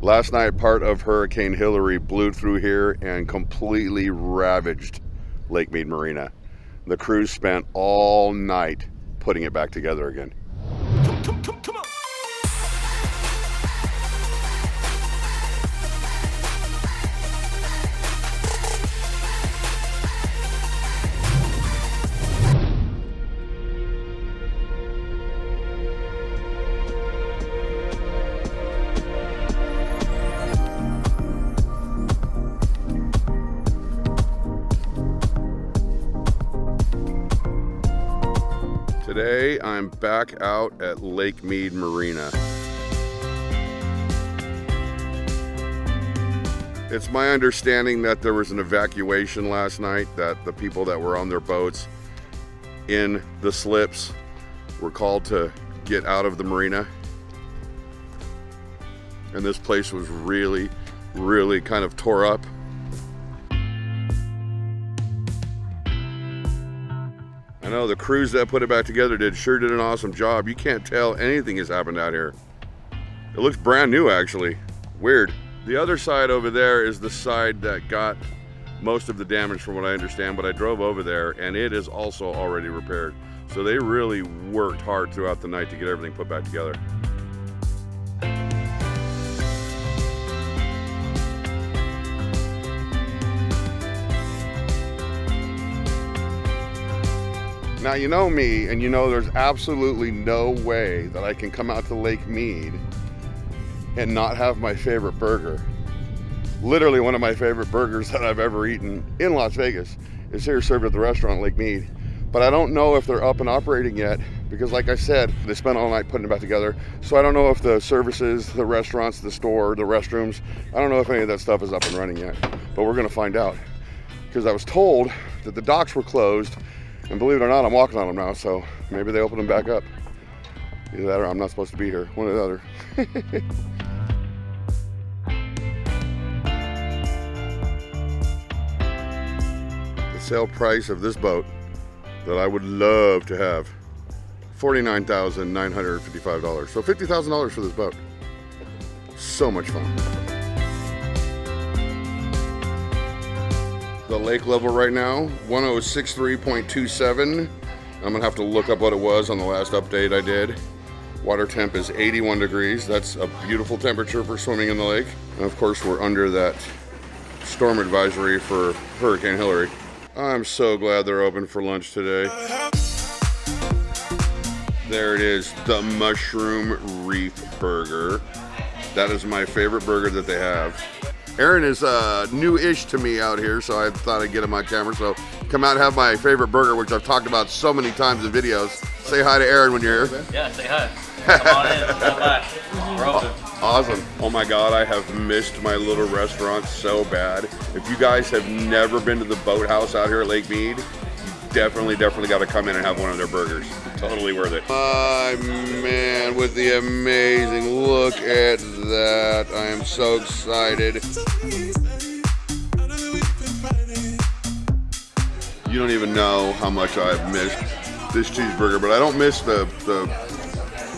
Last night, part of Hurricane Hillary blew through here and completely ravaged Lake Mead Marina. The crews spent all night putting it back together again. Come on. Today, I'm back out at Lake Mead Marina. It's my understanding that there was an evacuation last night, that the people that were on their boats in the slips were called to get out of the marina. And this place was really kind of tore up. I know the crews that put it back together sure did an awesome job. You can't tell anything has happened out here. It looks brand new, actually. Weird. The other side over there is the side that got most of the damage from what I understand, but I drove over there and it is also already repaired. So they really worked hard throughout the night to get everything put back together. Now, you know me, and you know there's absolutely no way that I can come out to Lake Mead and not have my favorite burger. Literally one of my favorite burgers that I've ever eaten in Las Vegas is here served at the restaurant Lake Mead. But I don't know if they're up and operating yet because, like I said, they spent all night putting it back together. So I don't know if the services, the restaurants, the store, the restrooms, I don't know if any of that stuff is up and running yet. But we're gonna find out because I was told that the docks were closed. And believe it or not, I'm walking on them now, so maybe they open them back up. Either that or I'm not supposed to be here, one or the other. The sale price of this boat that I would love to have, $49,955. So $50,000 for this boat. So much fun. The lake level right now, 1063.27. I'm gonna have to look up what it was on the last update I did. Water temp is 81 degrees. That's a beautiful temperature for swimming in the lake. And of course, we're under that storm advisory for Hurricane Hillary. I'm so glad they're open for lunch today. There it is, the Mushroom Reef Burger. That is my favorite burger that they have. Aaron is new-ish to me out here, so I thought I'd get him on camera. So come out and have my favorite burger, which I've talked about so many times in videos. Say hi to Aaron when you're here. Yeah, say hi. Come on in, stop by. We're open. Awesome. Oh my God, I have missed my little restaurant so bad. If you guys have never been to the boathouse out here at Lake Mead, you definitely got to come in and have one of their burgers. Totally worth it. My man, with the amazing, look at that. I am so excited. You don't even know how much I've missed this cheeseburger, but I don't miss the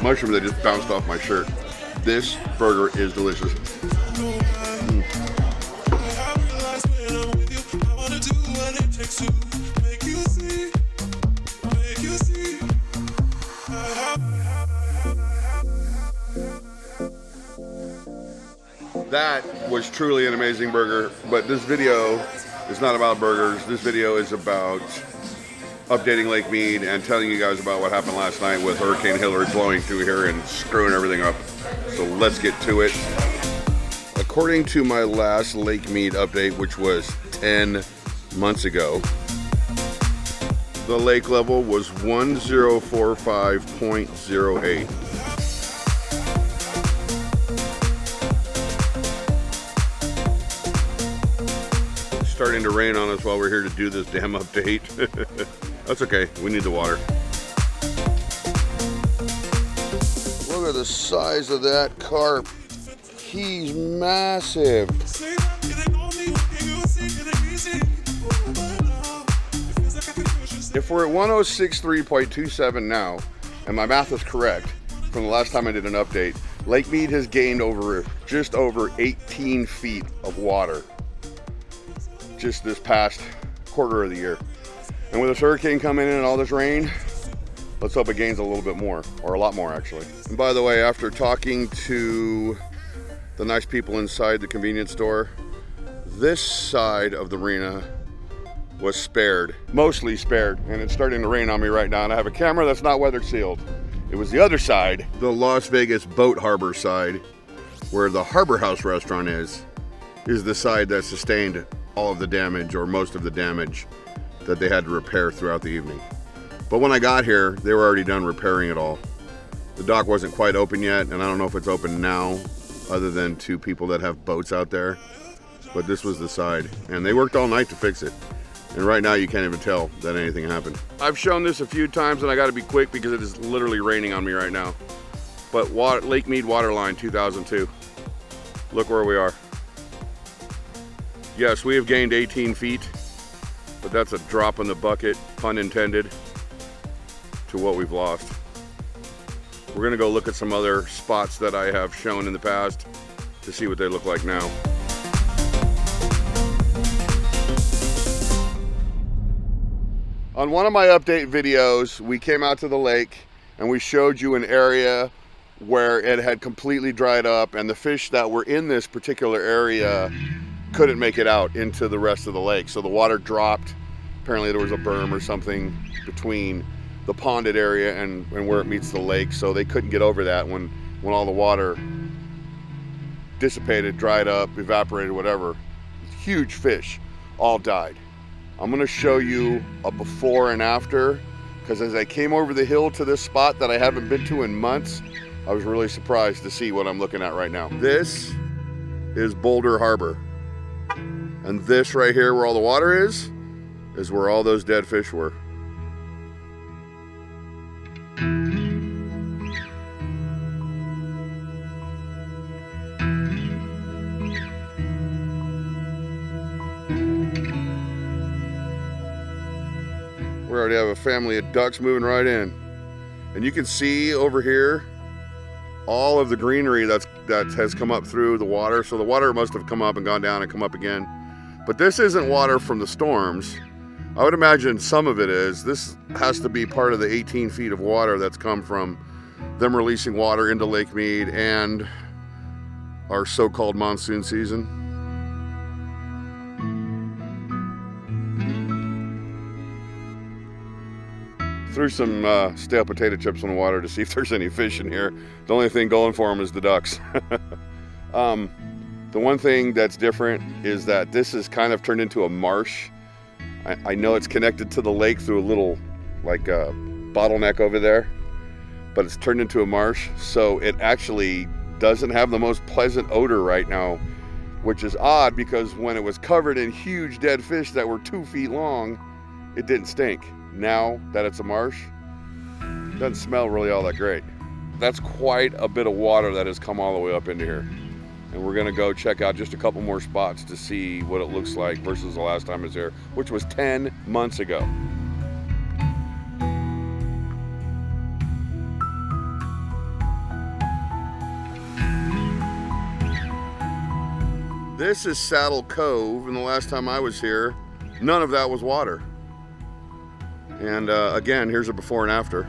mushroom that just bounced off my shirt. This burger is delicious. That was truly an amazing burger, but this video is not about burgers. This video is about updating Lake Mead and telling you guys about what happened last night with Hurricane Hillary blowing through here and screwing everything up. So let's get to it. According to my last Lake Mead update, which was 10 months ago, the lake level was 1045.08. Starting to rain on us while we're here to do this damn update. That's okay, we need the water. Look at the size of that carp. He's massive. If we're at 1063.27 now, and my math is correct, from the last time I did an update, Lake Mead has gained just over 18 feet of water just this past quarter of the year. And with this hurricane coming in and all this rain, let's hope it gains a little bit more, or a lot more actually. And by the way, after talking to the nice people inside the convenience store, this side of the arena was spared, mostly spared, and it's starting to rain on me right now, and I have a camera that's not weather sealed. It was the other side, the Las Vegas boat harbor side, where the Harbor House restaurant is the side that sustained all of the damage, or most of the damage, that they had to repair throughout the evening. But when I got here, they were already done repairing it all. The dock wasn't quite open yet, and I don't know if it's open now, other than to people that have boats out there. But this was the side, and they worked all night to fix it. And right now you can't even tell that anything happened. I've shown this a few times, and I gotta be quick because it is literally raining on me right now. But Lake Mead waterline 2002. Look where we are. Yes, we have gained 18 feet, but that's a drop in the bucket, pun intended, to what we've lost. We're gonna go look at some other spots that I have shown in the past to see what they look like now. On one of my update videos, we came out to the lake and we showed you an area where it had completely dried up, and the fish that were in this particular area couldn't make it out into the rest of the lake. So the water dropped. Apparently there was a berm or something between the ponded area and where it meets the lake, so they couldn't get over that when all the water dissipated, dried up, evaporated, whatever. Huge fish all died. I'm gonna show you a before and after, because as I came over the hill to this spot that I haven't been to in months, I was really surprised to see what I'm looking at right now. This is Boulder Harbor. And this right here where all the water is where all those dead fish were. We already have a family of ducks moving right in. And you can see over here all of the greenery that has come up through the water. So the water must have come up and gone down and come up again. But this isn't water from the storms. I would imagine some of it is. This has to be part of the 18 feet of water that's come from them releasing water into Lake Mead and our so-called monsoon season. Threw some stale potato chips in the water to see if there's any fish in here. The only thing going for them is the ducks. The one thing that's different is that this is kind of turned into a marsh. I know it's connected to the lake through a little like bottleneck over there, but it's turned into a marsh, so it actually doesn't have the most pleasant odor right now, which is odd because when it was covered in huge dead fish that were 2 feet long, it didn't stink. Now that it's a marsh, it doesn't smell really all that great. That's quite a bit of water that has come all the way up into here. And we're gonna go check out just a couple more spots to see what it looks like versus the last time I was here, which was 10 months ago. This is Saddle Cove, and the last time I was here, none of that was water. And again, here's a before and after.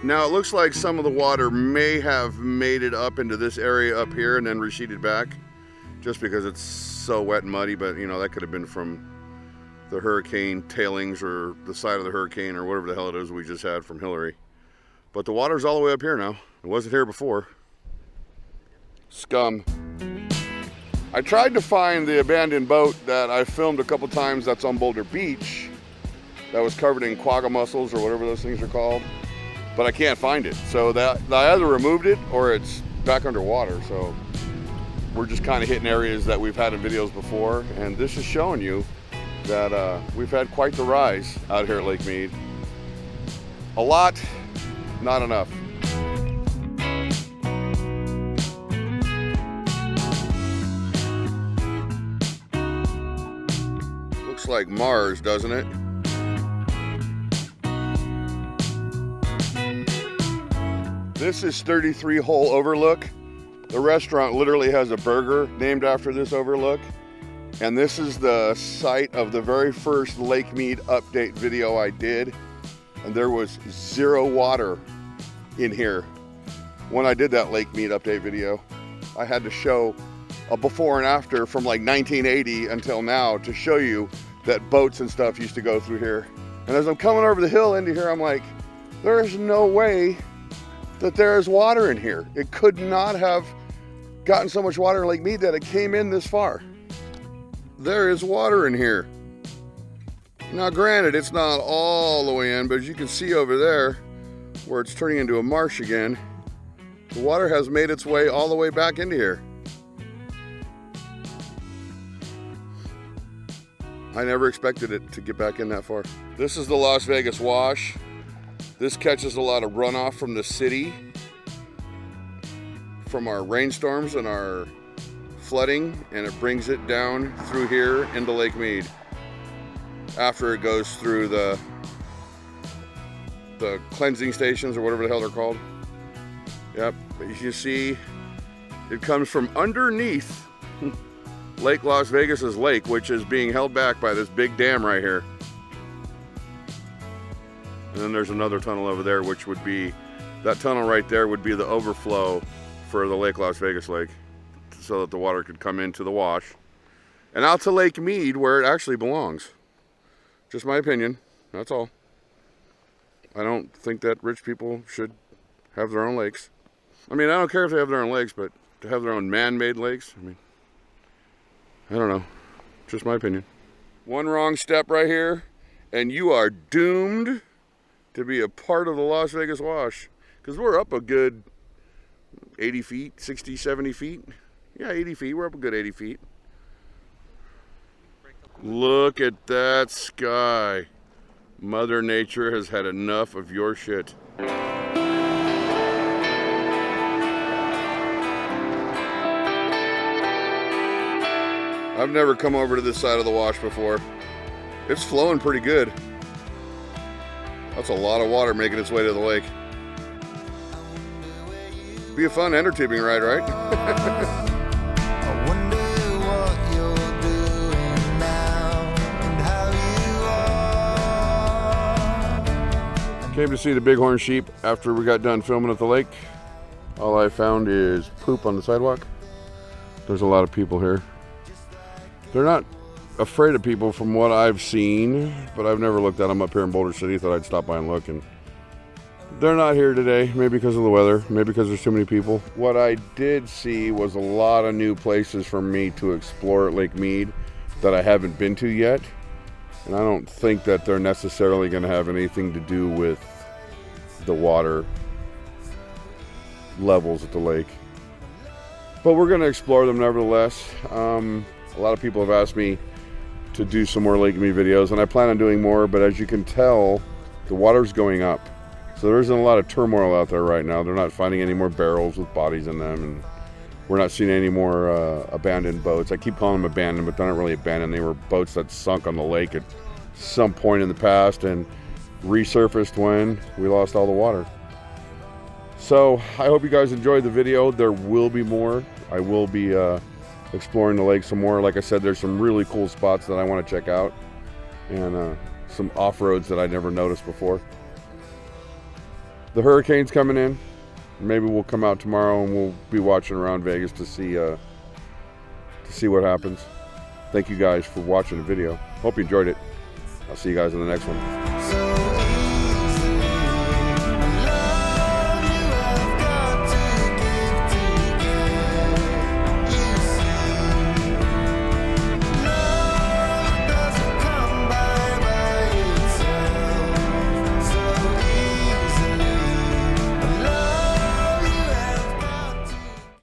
Now it looks like some of the water may have made it up into this area up here and then receded back just because it's so wet and muddy, but you know, that could have been from the hurricane tailings or the side of the hurricane or whatever the hell it is we just had from Hillary. But the water's all the way up here now. It wasn't here before. Scum. I tried to find the abandoned boat that I filmed a couple times that's on Boulder Beach that was covered in quagga mussels or whatever those things are called, but I can't find it. So that I either removed it or it's back underwater. So we're just kind of hitting areas that we've had in videos before, and this is showing you that we've had quite the rise out here at Lake Mead. A lot, not enough. looks like Mars, doesn't it? This is 33 Hole Overlook. The restaurant literally has a burger named after this overlook. And this is the site of the very first Lake Mead update video I did. And there was 0 water in here. When I did that Lake Mead update video, I had to show a before and after from like 1980 until now to show you that boats and stuff used to go through here. And as I'm coming over the hill into here, I'm like, there is no way that there is water in here. It could not have gotten so much water in Lake Mead that it came in this far. There is water in here. Now granted, it's not all the way in, but as you can see over there, where it's turning into a marsh again, the water has made its way all the way back into here. I never expected it to get back in that far. This is the Las Vegas Wash. This catches a lot of runoff from the city, from our rainstorms and our flooding, and it brings it down through here into Lake Mead after it goes through the cleansing stations or whatever the hell they're called. Yep, but as you see, it comes from underneath Lake Las Vegas's lake, which is being held back by this big dam right here. And then there's another tunnel over there, which would be, that tunnel right there would be the overflow for the Lake Las Vegas lake, so that the water could come into the wash and out to Lake Mead where it actually belongs. Just my opinion, that's all. I don't think that rich people should have their own lakes. I mean, I don't care if they have their own lakes, but to have their own man-made lakes, I mean, I don't know. Just my opinion. One wrong step right here, and you are doomed to be a part of the Las Vegas Wash. Because we're up a good 80 feet, 60, 70 feet. Yeah, 80 feet. We're up a good 80 feet. Look at that sky. Mother Nature has had enough of your shit. I've never come over to this side of the wash before. It's flowing pretty good. That's a lot of water making its way to the lake. Be a fun ender tubing ride, right? I wonder what you're doing now and how you are. Came to see the bighorn sheep after we got done filming at the lake. All I found is poop on the sidewalk. There's a lot of people here. They're not afraid of people from what I've seen, but I've never looked at them up here in Boulder City. Thought I'd stop by and look, and they're not here today, maybe because of the weather, maybe because there's too many people. What I did see was a lot of new places for me to explore at Lake Mead that I haven't been to yet. And I don't think that they're necessarily going to have anything to do with the water levels at the lake. But we're going to explore them nevertheless. A lot of people have asked me to do some more Lake Mead videos, and I plan on doing more, but as you can tell, the water's going up. So there isn't a lot of turmoil out there right now. They're not finding any more barrels with bodies in them, and we're not seeing any more abandoned boats. I keep calling them abandoned, but they're not really abandoned. They were boats that sunk on the lake at some point in the past and resurfaced when we lost all the water. So I hope you guys enjoyed the video. There will be more. I will be exploring the lake some more. Like I said, there's some really cool spots that I want to check out, and some off-roads that I never noticed before. The hurricane's coming in. Maybe we'll come out tomorrow and we'll be watching around Vegas to see what happens. Thank you guys for watching the video. Hope you enjoyed it. I'll see you guys in the next one.